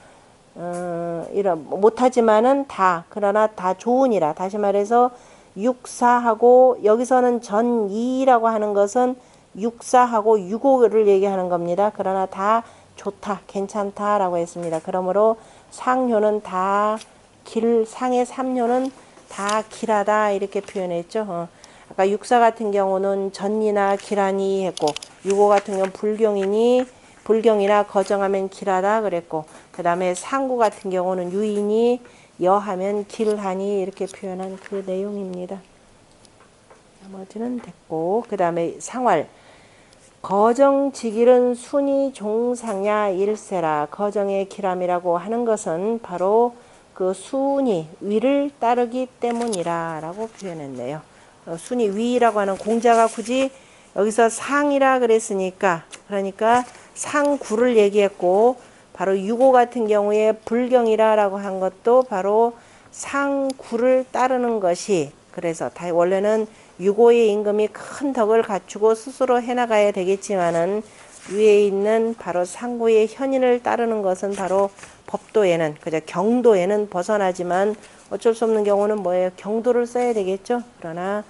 이런 못하지만은 다, 그러나 다 좋으니라. 다시 말해서 육사하고, 여기서는 전이라고 하는 것은 육사하고 유고를 얘기하는 겁니다. 그러나 다 좋다, 괜찮다라고 했습니다. 그러므로 상효는 다 상의 삼효는 다 길하다, 이렇게 표현했죠. 아까 육사 같은 경우는 전이나 길하니 했고, 유고 같은 경우는 불경이나 거정하면 길하다 그랬고, 그 다음에 상구 같은 경우는 유인이 여하면 길하니, 이렇게 표현한 그 내용입니다. 나머지는 됐고, 그 다음에 상활. 거정지길은 순이 종상야 일세라. 거정의 길함이라고 하는 것은 바로 그 순이 위를 따르기 때문이라 라고 표현했네요. 순이 위라고 하는 공자가 굳이 여기서 상이라 그랬으니까, 그러니까 상구를 얘기했고, 바로 유고 같은 경우에 불경이라고 한 것도 바로 상구를 따르는 것이, 그래서 원래는 유고의 임금이 큰 덕을 갖추고 스스로 해나가야 되겠지만은, 위에 있는 바로 상구의 현인을 따르는 것은 바로 법도에는, 그저 경도에는 벗어나지만, 어쩔 수 없는 경우는 뭐예요? 경도를 써야 되겠죠. 그러나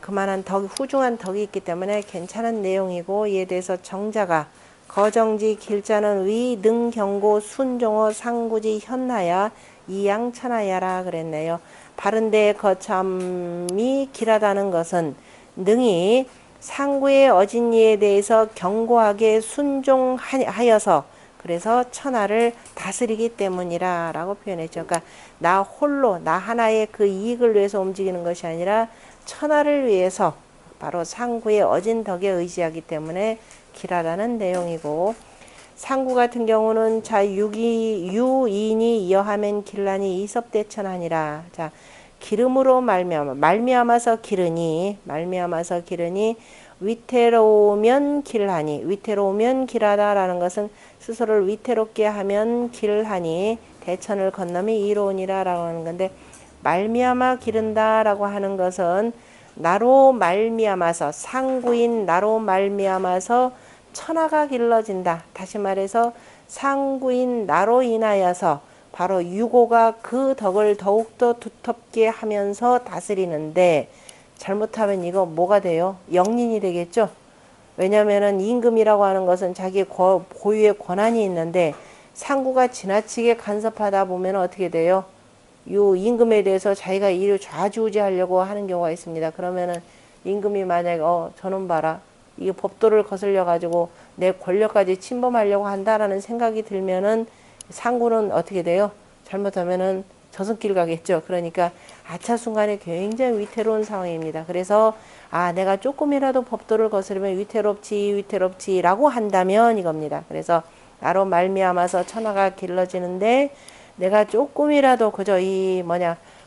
그만한 후중한 덕이 있기 때문에 괜찮은 내용이고, 이에 대해서 정자가 거정지 길자는 위 능경고 순종어 상구지 현나야 이양천하야라 그랬네요. 바른데 거참이 길하다는 것은 능히 상구의 어진이에 대해서 견고하게 순종하여서, 그래서 천하를 다스리기 때문이라 라고 표현했죠. 그러니까 나 홀로, 나 하나의 그 이익을 위해서 움직이는 것이 아니라 천하를 위해서 바로 상구의 어진 덕에 의지하기 때문에 길하다는 내용이고, 상구 같은 경우는 유인이 여하면 길라니 이섭대천하니라. 자, 기름으로 말미암아서 기르니 위태로우면 길하니, 위태로우면 길하다라는 것은 스스로를 위태롭게 하면 길하니, 대천을 건너미 이로우니라 라고 하는 건데, 말미암아 기른다 라고 하는 것은 나로 말미암아서, 상구인 나로 말미암아서 천하가 길러진다. 다시 말해서 상구인 나로 인하여서 바로 유고가 그 덕을 더욱더 두텁게 하면서 다스리는데, 잘못하면 이거 뭐가 돼요? 영린이 되겠죠? 왜냐면은 임금이라고 하는 것은 자기 고유의 권한이 있는데, 상구가 지나치게 간섭하다 보면 어떻게 돼요? 요 임금에 대해서 자기가 일을 좌지우지하려고 하는 경우가 있습니다. 그러면은 임금이 만약에 저놈 봐라, 이게 법도를 거슬려 가지고 내 권력까지 침범하려고 한다라는 생각이 들면은 상구는 어떻게 돼요? 잘못하면은 저승길 가겠죠. 그러니까 아차순간에 굉장히 위태로운 상황입니다. 그래서 내가 조금이라도 법도를 거스르면 위태롭지라고 한다면 이겁니다. 그래서 나로 말미암아서 천하가 길러지는데, 내가 조금이라도 그저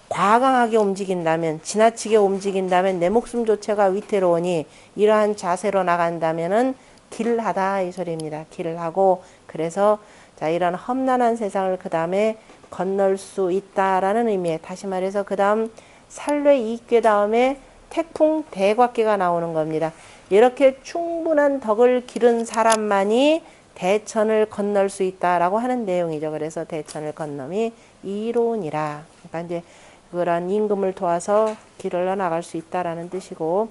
과강하게 움직인다면, 지나치게 움직인다면 내 목숨조차가 위태로우니 이러한 자세로 나간다면은 길하다 이 소리입니다. 길하고, 그래서 자, 이런 험난한 세상을 그 다음에 건널 수 있다라는 의미에, 다시 말해서 그 다음 살례 이익괴 다음에 태풍 대곽괴가 나오는 겁니다. 이렇게 충분한 덕을 기른 사람만이 대천을 건널 수 있다라고 하는 내용이죠. 그래서 대천을 건너미 이로우니라. 그러니까 이제 그런 임금을 도와서 길을 나갈 수 있다라는 뜻이고,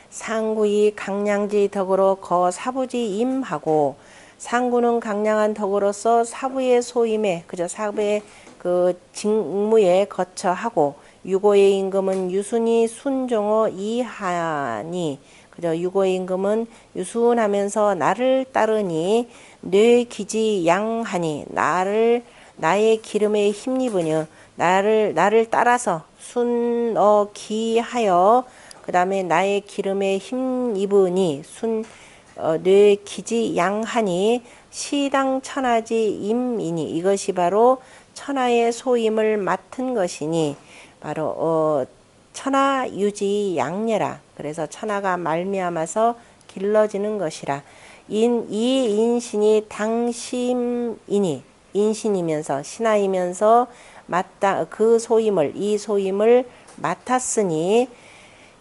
상구이 강량지 덕으로 거 사부지 임하고, 상구는 강량한 덕으로서 사부의 소임에, 그저 사부의 그 직무에 거처하고, 유고의 임금은 유순이 순종어 이하니, 그저 유고의 임금은 유순하면서 나를 따르니, 뇌기지 양하니, 나의 기름에 힘입으니, 나를 따라서 순어기하여, 그 다음에 나의 기름에 힘입으니, 뇌기지 양하니 시당 천하지 임이니, 이것이 바로 천하의 소임을 맡은 것이니 바로 천하 유지 양례라. 그래서 천하가 말미암아서 길러지는 것이라. 이 인신이 당심이니, 인신이면서 신하이면서 이 소임을 맡았으니,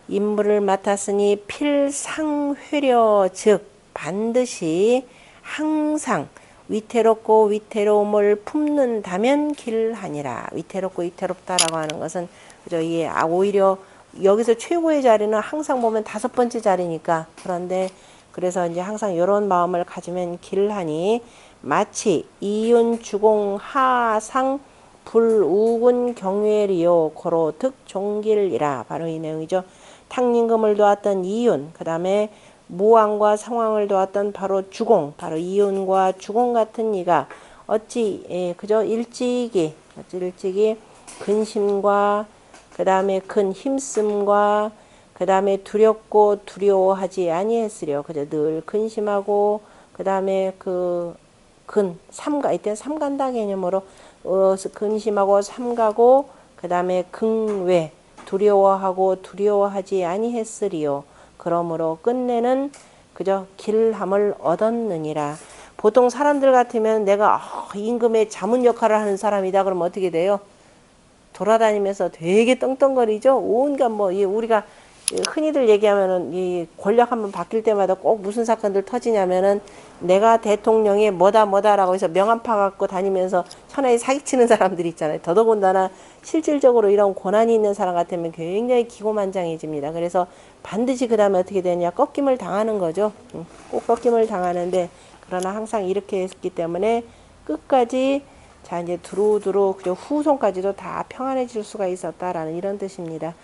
임무를 맡았으니 필상회려, 즉 반드시 항상 위태롭고 위태로움을 품는다면 길하니라. 위태롭고 위태롭다라고 하는 것은 그죠? 이게 오히려 여기서 최고의 자리는 항상 보면 5번째 자리니까, 그런데 그래서 이제 항상 이런 마음을 가지면 길하니, 마치 이윤 주공 하상 불우군 경외리요 고로 득 종길이라. 바로 이 내용이죠. 탕림금을 도왔던 이윤, 그 다음에 무왕과 상황을 도왔던 바로 주공, 바로 이윤과 주공 같은 이가 어찌 그저 일찍이 근심과 그 다음에 큰 힘씀과 그 다음에 두렵고 두려워하지 아니했으려. 그저 늘 근심하고, 그 다음에 이때 삼간다 개념으로 근심하고 삼가고, 그 다음에 긍외 두려워하고 두려워하지 아니했으리요. 그러므로 끝내는 그저 길함을 얻었느니라. 보통 사람들 같으면 내가 임금의 자문 역할을 하는 사람이다 그러면 어떻게 돼요? 돌아다니면서 되게 떵떵거리죠. 온갖 우리가 흔히들 얘기하면은 이 권력 한번 바뀔 때마다 꼭 무슨 사건들 터지냐면은 내가 대통령의 뭐다라고 해서 명함파 갖고 다니면서 천하에 사기치는 사람들이 있잖아요. 더더군다나 실질적으로 이런 권한이 있는 사람 같으면 굉장히 기고만장해집니다. 그래서 반드시 그 다음에 어떻게 되냐, 꺾임을 당하는 거죠. 꼭 꺾임을 당하는데, 그러나 항상 이렇게 했기 때문에 끝까지 자 이제 두루두루 그저 후손까지도 다 평안해질 수가 있었다라는 이런 뜻입니다.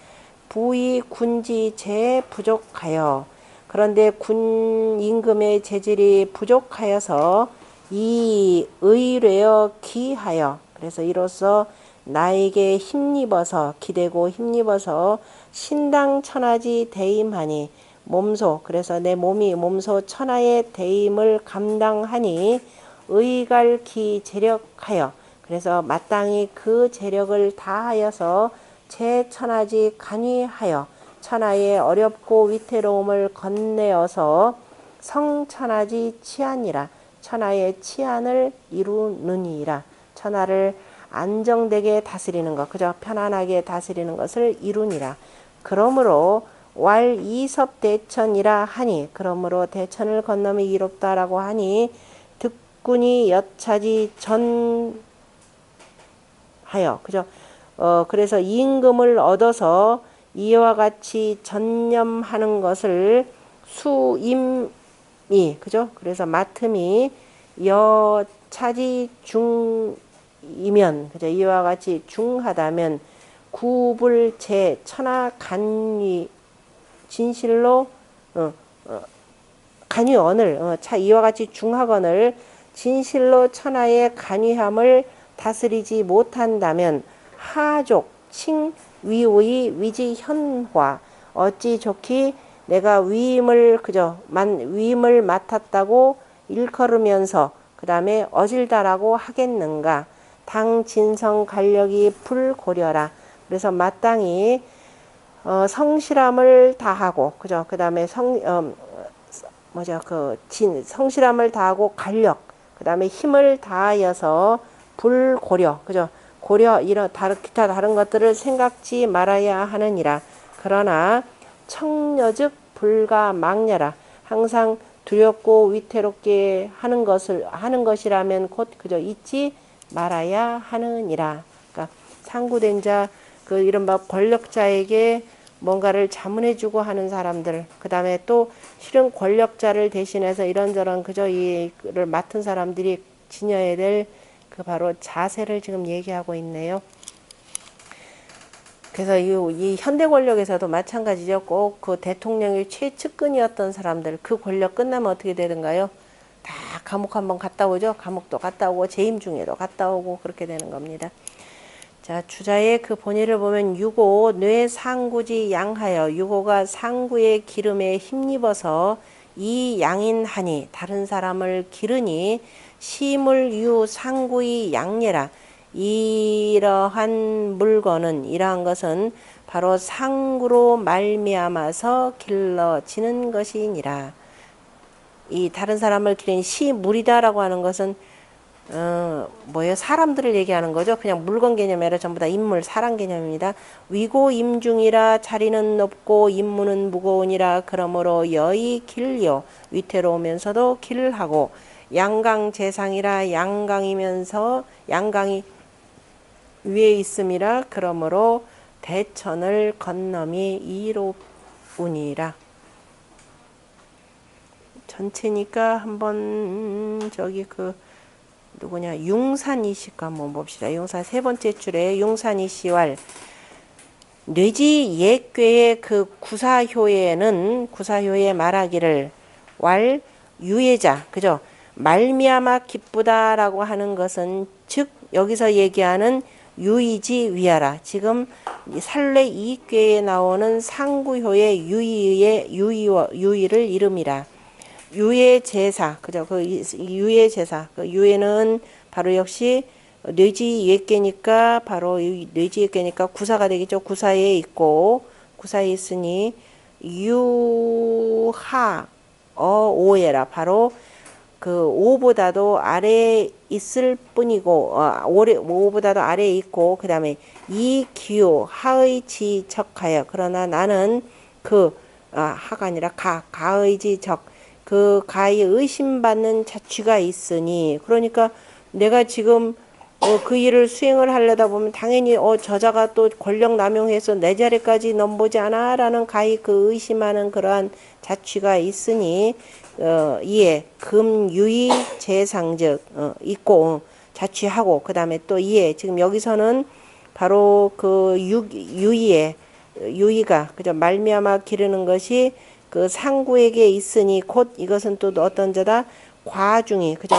부의 군지 재 부족하여, 그런데 군 임금의 재질이 부족하여서 이 의뢰어 기하여, 그래서 이로써 나에게 힘입어서 기대고 힘입어서 신당 천하지 대임하니, 몸소, 그래서 내 몸소 천하의 대임을 감당하니 의갈기 재력하여, 그래서 마땅히 그 재력을 다하여서 제천하지 간위하여 천하의 어렵고 위태로움을 건네어서 성천하지 치안이라. 천하의 치안을 이루느니라. 천하를 안정되게 다스리는 것, 그저 편안하게 다스리는 것을 이루니라. 그러므로 왈 이섭대천이라 하니, 그러므로 대천을 건너면 이롭다라고 하니, 득군이 여차지 전하여, 그죠? 그래서 임금을 얻어서 이와 같이 전념하는 것을 수임이, 그죠? 그래서 맡음이 여차지 중이면, 그죠? 이와 같이 중하다면 구불제 천하 간위 진실로 간위언을 이와 같이 중하건을 진실로 천하의 간위함을 다스리지 못한다면 하족 칭 위의 위지 현화 어찌 좋기 내가 위임을 위임을 맡았다고 일컬으면서 그 다음에 어질다라고 하겠는가. 당 진성 간력이 불고려라. 그래서 마땅히 성실함을 다하고, 그죠? 그 다음에 성실함을 다하고 간력, 그 다음에 힘을 다하여서 불고려, 그죠? 고려, 기타 다른 것들을 생각지 말아야 하느니라. 그러나 청려즉 불가망려라. 항상 두렵고 위태롭게 하는 것이라면 곧 잊지 말아야 하느니라. 그러니까 상구된 자, 이른바 권력자에게 뭔가를 자문해주고 하는 사람들, 그 다음에 또 실은 권력자를 대신해서 이런저런 이를 맡은 사람들이 지녀야 될 바로 자세를 지금 얘기하고 있네요. 그래서 이 현대 권력에서도 마찬가지죠. 꼭 대통령의 최측근이었던 사람들, 그 권력 끝나면 어떻게 되는가요? 다 감옥 한번 갔다 오죠. 감옥도 갔다 오고 재임 중에도 갔다 오고 그렇게 되는 겁니다. 자, 주자의 본의를 보면 유고 뇌 상구지 양하여, 유고가 상구의 기름에 힘입어서 이 양인하니, 다른 사람을 기르니 시물 유 상구의 양예라. 이러한 물건은, 이러한 것은 바로 상구로 말미암아서 길러지는 것이니라. 이 다른 사람을 기르니 시물이다라고 하는 것은 사람들을 얘기하는 거죠. 그냥 물건 개념이 아니라 전부 다 인물, 사람 개념입니다. 위고 임중이라 자리는 높고 임무는 무거우니라. 그러므로 여의 길요, 위태로우면서도 길하고, 양강재상이라 양강이면서 양강이 위에 있음이라. 그러므로 대천을 건너미 이로우니라. 전체니까 한번 누구냐, 융산이시가 한번 봅시다. 융산 세 번째 줄에 융산이시왈 뇌지 예괴의 구사효에는, 구사효에 말하기를 왈 유예자, 그죠? 말미암아 기쁘다라고 하는 것은 즉 여기서 얘기하는 유의지 위하라. 지금 살례 이괴에 나오는 상구효의 유의를 이름이라. 유예 제사, 그죠? 유예 제사, 유예는 바로 역시 뇌지 예괴니까, 바로 뇌지 예괴니까 구사가 되겠죠. 구사에 있고, 구사에 있으니 유하 오해라. 바로 오보다도 아래에 있을 뿐이고, 오보다도 아래에 있고, 그 다음에 이 기호 하의 지적하여. 그러나 나는 하가 아니라 가의 지적, 가에 의심받는 자취가 있으니, 그러니까 내가 지금 그 일을 수행을 하려다 보면 당연히 저자가 또 권력 남용해서 내 자리까지 넘보지 않아 라는 가히 의심하는 그러한 자취가 있으니 이에 금유의 재상즉 있고 자취하고, 그 다음에 또 이에 지금 여기서는 바로 유의가, 그죠? 말미암아 기르는 것이 상구에게 있으니 곧 이것은 또 어떤 자다, 과중이, 그죠?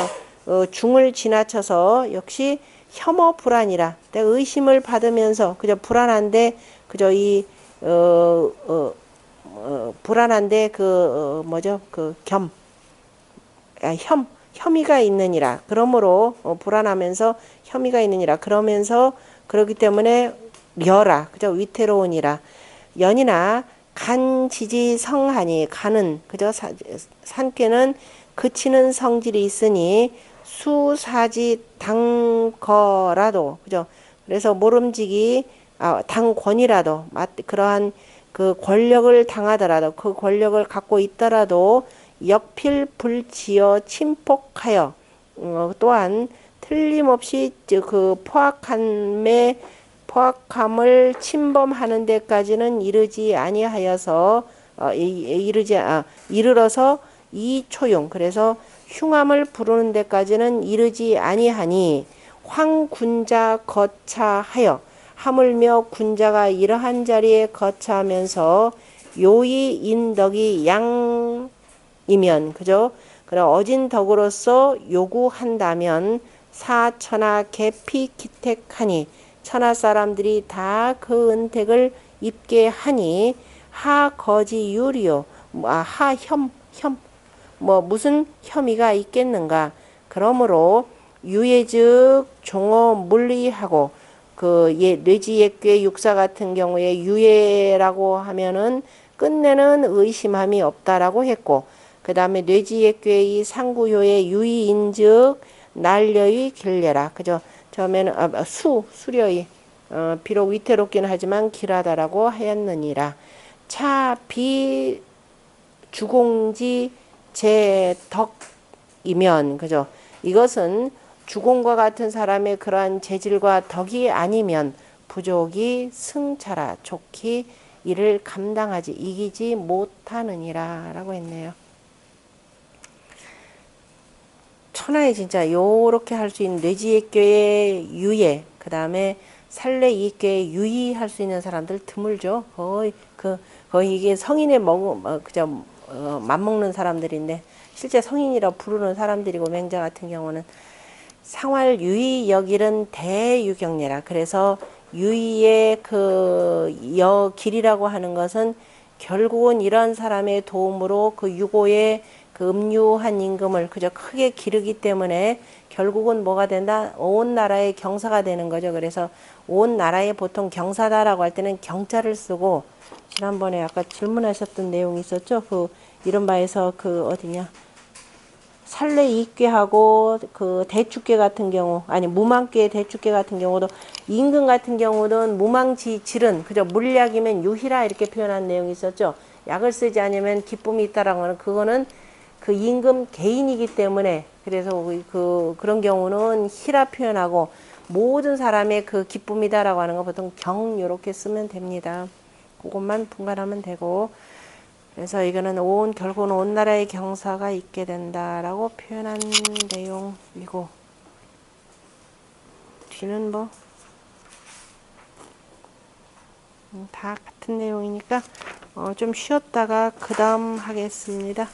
중을 지나쳐서 역시 혐오 불안이라. 내가 의심을 받으면서, 그죠? 불안한데, 그죠? 불안한데 혐의가 있느니라. 그러므로 불안하면서 혐의가 있느니라. 그러면서 그렇기 때문에 여라, 그죠? 위태로우니라. 연이나 간지지 성하니, 간은, 그죠? 산께는 그치는 성질이 있으니 수사지 당거라도 그죠? 그래서 모름지기 당권이라도 그러한 그 권력을 당하더라도 그 권력을 갖고 있더라도 역필불지어 침폭하여 또한 틀림없이 그 포악함을 침범하는 데까지는 이르지 아니하여서 이르러서 이초용 그래서 흉함을 부르는 데까지는 이르지 아니하니 황군자 거차하여 하물며 군자가 이러한 자리에 거차하면서 요의 인덕이 양이면 그죠? 그럼 어진 덕으로서 요구한다면 사천하 계피 기택하니 천하 사람들이 다 그 은택을 입게 하니 하거지 유리요 하혐 뭐 무슨 혐의가 있겠는가? 그러므로 유예즉 종어 물리하고 그 뇌지액괴 육사 같은 경우에 유예라고 하면은 끝내는 의심함이 없다라고 했고 그 다음에 뇌지액괴의 상구효의 유의인즉 난려의 길례라 그죠? 처음에는 수려의 비록 위태롭긴 하지만 길하다라고 하였느니라. 차비 주공지 제덕이면 그죠? 이것은 주공과 같은 사람의 그러한 재질과 덕이 아니면 부족이 승차라 좋게 이를 감당하지 이기지 못하느니라 라고 했네요. 천하에 진짜 요렇게 할 수 있는 뇌지액괴의 유예 그 다음에 살레이익괴의 유의할 수 있는 사람들 드물죠. 거의 이게 성인의 그저 맘먹는 사람들인데 실제 성인이라 부르는 사람들이고 맹자 같은 경우는 상활 유의 여길은 대유경례라. 그래서 유의의 그 여길이라고 하는 것은 결국은 이런 사람의 도움으로 그 유고의 그 음유한 임금을 그저 크게 기르기 때문에 결국은 뭐가 된다? 온 나라의 경사가 되는 거죠. 그래서 온 나라의 보통 경사다라고 할 때는 경자를 쓰고 지난번에 아까 질문하셨던 내용이 있었죠. 그 이런 바에서 그 어디냐? 살레이익괴하고 그 대축괴 같은 경우 아니 무망괴 대축괴 같은 경우도 임금 같은 경우는 무망지질은 그저 물약이면 유희라 이렇게 표현한 내용이 있었죠. 약을 쓰지 않으면 기쁨이 있다라고 하는 그거는 그 임금 개인이기 때문에 그래서 그런 경우는 희라 표현하고 모든 사람의 그 기쁨이다라고 하는 거 보통 경 이렇게 쓰면 됩니다. 그것만 분간하면 되고 그래서 이거는 결국은 온 나라의 경사가 있게 된다라고 표현한 내용이고 뒤는 뭐 다 같은 내용이니까 좀 쉬었다가 그 다음 하겠습니다.